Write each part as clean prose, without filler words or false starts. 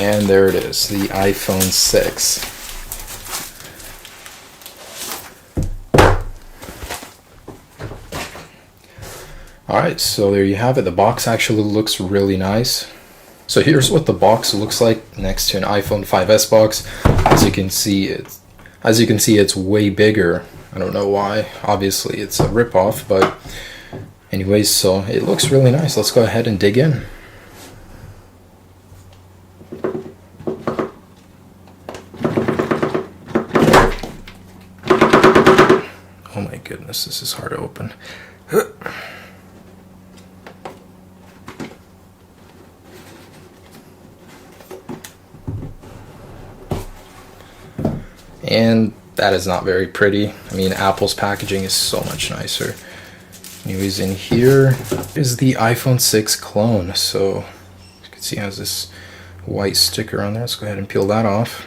And there it is, the iPhone 6. Alright, so there you have it. The box actually looks really nice. So here's what the box looks like next to an iPhone 5S box. As you can see, it's way bigger. I don't know why. Obviously, it's a ripoff, but anyways, so it looks really nice. Let's go ahead and dig in. Oh my goodness, this is hard to open. And that is not very pretty. I mean, Apple's packaging is so much nicer. Anyways, in here is the iPhone 6 clone. So you can see it has this white sticker on there. Let's go ahead and peel that off.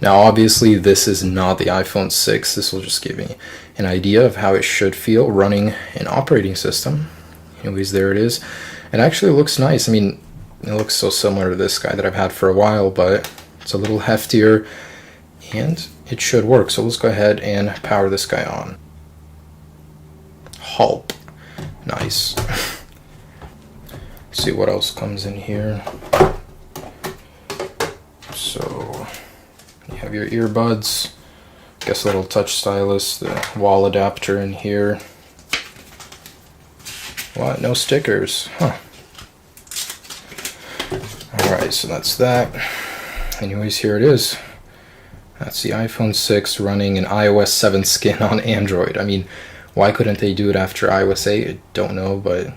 Now obviously this is not the iPhone 6. This will just give me an idea of how it should feel running an operating system. Anyways, there it is. It actually looks nice. I mean, it looks so similar to this guy that I've had for a while, but it's a little heftier and it should work. So let's go ahead and power this guy on. Hulp. Nice. See what else comes in here. So you have your earbuds, I guess a little touch stylus, the wall adapter in here. What? No stickers. Huh. Alright, so that's that. Anyways, here it is. That's the iPhone 6 running an iOS 7 skin on Android. I mean, why couldn't they do it after iOS 8? I don't know, but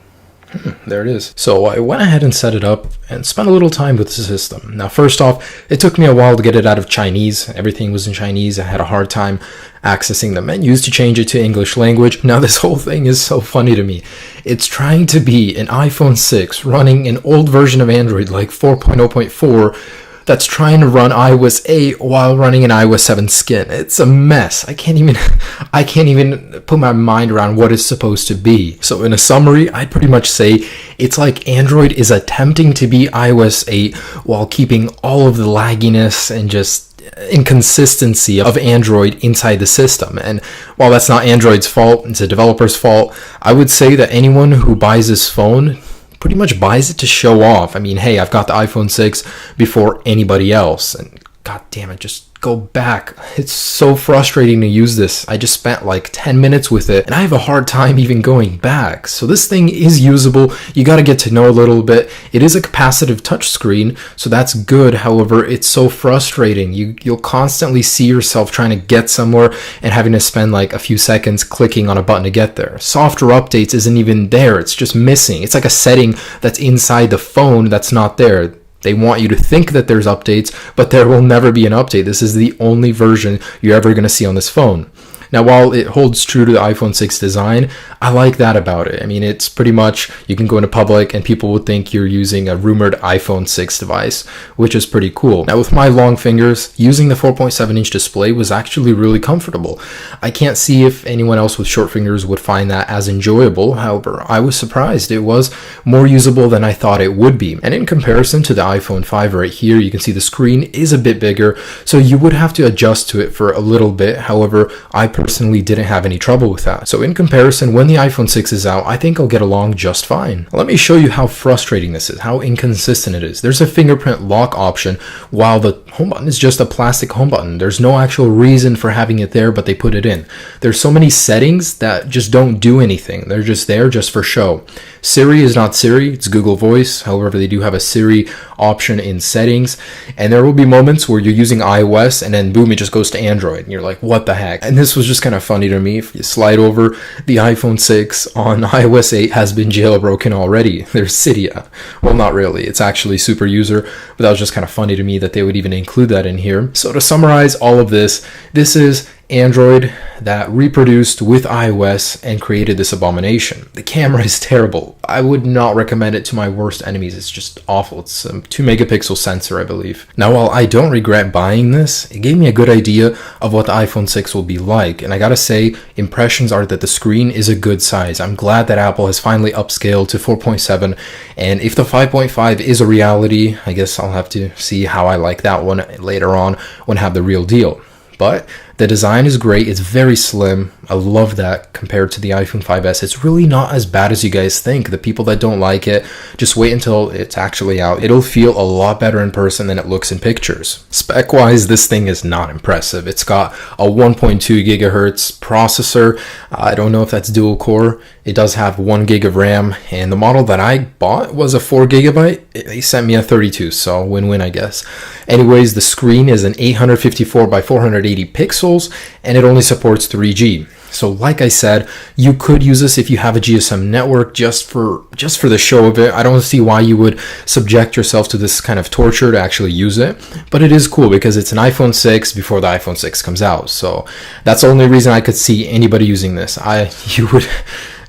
there it is. So I went ahead and set it up and spent a little time with the system. Now, first off, it took me a while to get it out of Chinese. Everything was in Chinese. I had a hard time accessing the menus to change it to English language. Now, this whole thing is so funny to me. It's trying to be an iPhone 6 running an old version of Android like 4.0.4 that's trying to run iOS 8 while running an iOS 7 skin. It's a mess. I can't even put my mind around what it's supposed to be. So in a summary, I'd pretty much say it's like Android is attempting to be iOS 8 while keeping all of the lagginess and just inconsistency of Android inside the system. And while that's not Android's fault, it's a developer's fault, I would say that anyone who buys this phone pretty much buys it to show off. I mean, hey, I've got the iPhone 6 before anybody else, and god damn it, just go back. It's so frustrating to use this. I just spent like 10 minutes with it and I have a hard time even going back. So this thing is usable. You got to get to know a little bit. It is a capacitive touchscreen, so that's good. However, it's so frustrating. You'll constantly see yourself trying to get somewhere and having to spend like a few seconds clicking on a button to get there. Software updates isn't even there. It's just missing. It's like a setting that's inside the phone that's not there. They want you to think that there's updates, but there will never be an update. This is the only version you're ever going to see on this phone. Now, while it holds true to the iPhone 6 design, I like that about it. I mean, it's pretty much, you can go into public and people would think you're using a rumored iPhone 6 device, which is pretty cool. Now, with my long fingers, using the 4.7-inch display was actually really comfortable. I can't see if anyone else with short fingers would find that as enjoyable. However, I was surprised. It was more usable than I thought it would be. And in comparison to the iPhone 5 right here, you can see the screen is a bit bigger, so you would have to adjust to it for a little bit. However, I personally didn't have any trouble with that. So in comparison, when the iPhone 6 is out, I think I'll get along just fine. Let me show you how frustrating this is, how inconsistent it is. There's a fingerprint lock option while the home button is just a plastic home button. There's no actual reason for having it there, but they put it in. There's so many settings that just don't do anything. They're just there just for show. Siri is not Siri, it's Google Voice. However, they do have a Siri option in settings, and there will be moments where you're using iOS and then boom, it just goes to Android and you're like, what the heck? And this was just kind of funny to me. If you slide over, the iPhone 6 on iOS 8 has been jailbroken already. There's Cydia. Well, not really. It's actually Super User, but that was just kind of funny to me that they would even include that in here. So to summarize all of this, this is Android that reproduced with iOS and created this abomination. The camera is terrible. I would not recommend it to my worst enemies. It's just awful. It's a 2 megapixel sensor, I believe. Now, while I don't regret buying this, it gave me a good idea of what the iPhone 6 will be like. And I gotta say, impressions are that the screen is a good size. I'm glad that Apple has finally upscaled to 4.7. And if the 5.5 is a reality, I guess I'll have to see how I like that one later on when I have the real deal. But the design is great. It's very slim. I love that compared to the iPhone 5S. It's really not as bad as you guys think. The people that don't like it, just wait until it's actually out. It'll feel a lot better in person than it looks in pictures. Spec-wise, this thing is not impressive. It's got a 1.2 gigahertz processor. I don't know if that's dual core. It does have 1 gig of RAM, and the model that I bought was a 4 gigabyte. They sent me a 32, so win-win, I guess. Anyways, the screen is an 854 by 480 pixels, and it only supports 3G. So like I said, you could use this if you have a GSM network just for the show of it. I don't see why you would subject yourself to this kind of torture to actually use it. But it is cool because it's an iPhone 6 before the iPhone 6 comes out. So that's the only reason I could see anybody using this.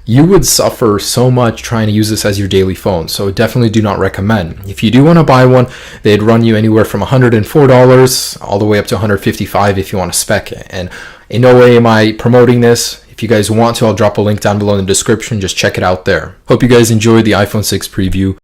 You would suffer so much trying to use this as your daily phone, so definitely do not recommend. If you do want to buy one, they'd run you anywhere from $104 all the way up to $155 if you want to spec it. And in no way am I promoting this. If you guys want to, I'll drop a link down below in the description. Just check it out there. Hope you guys enjoyed the iPhone 6 preview.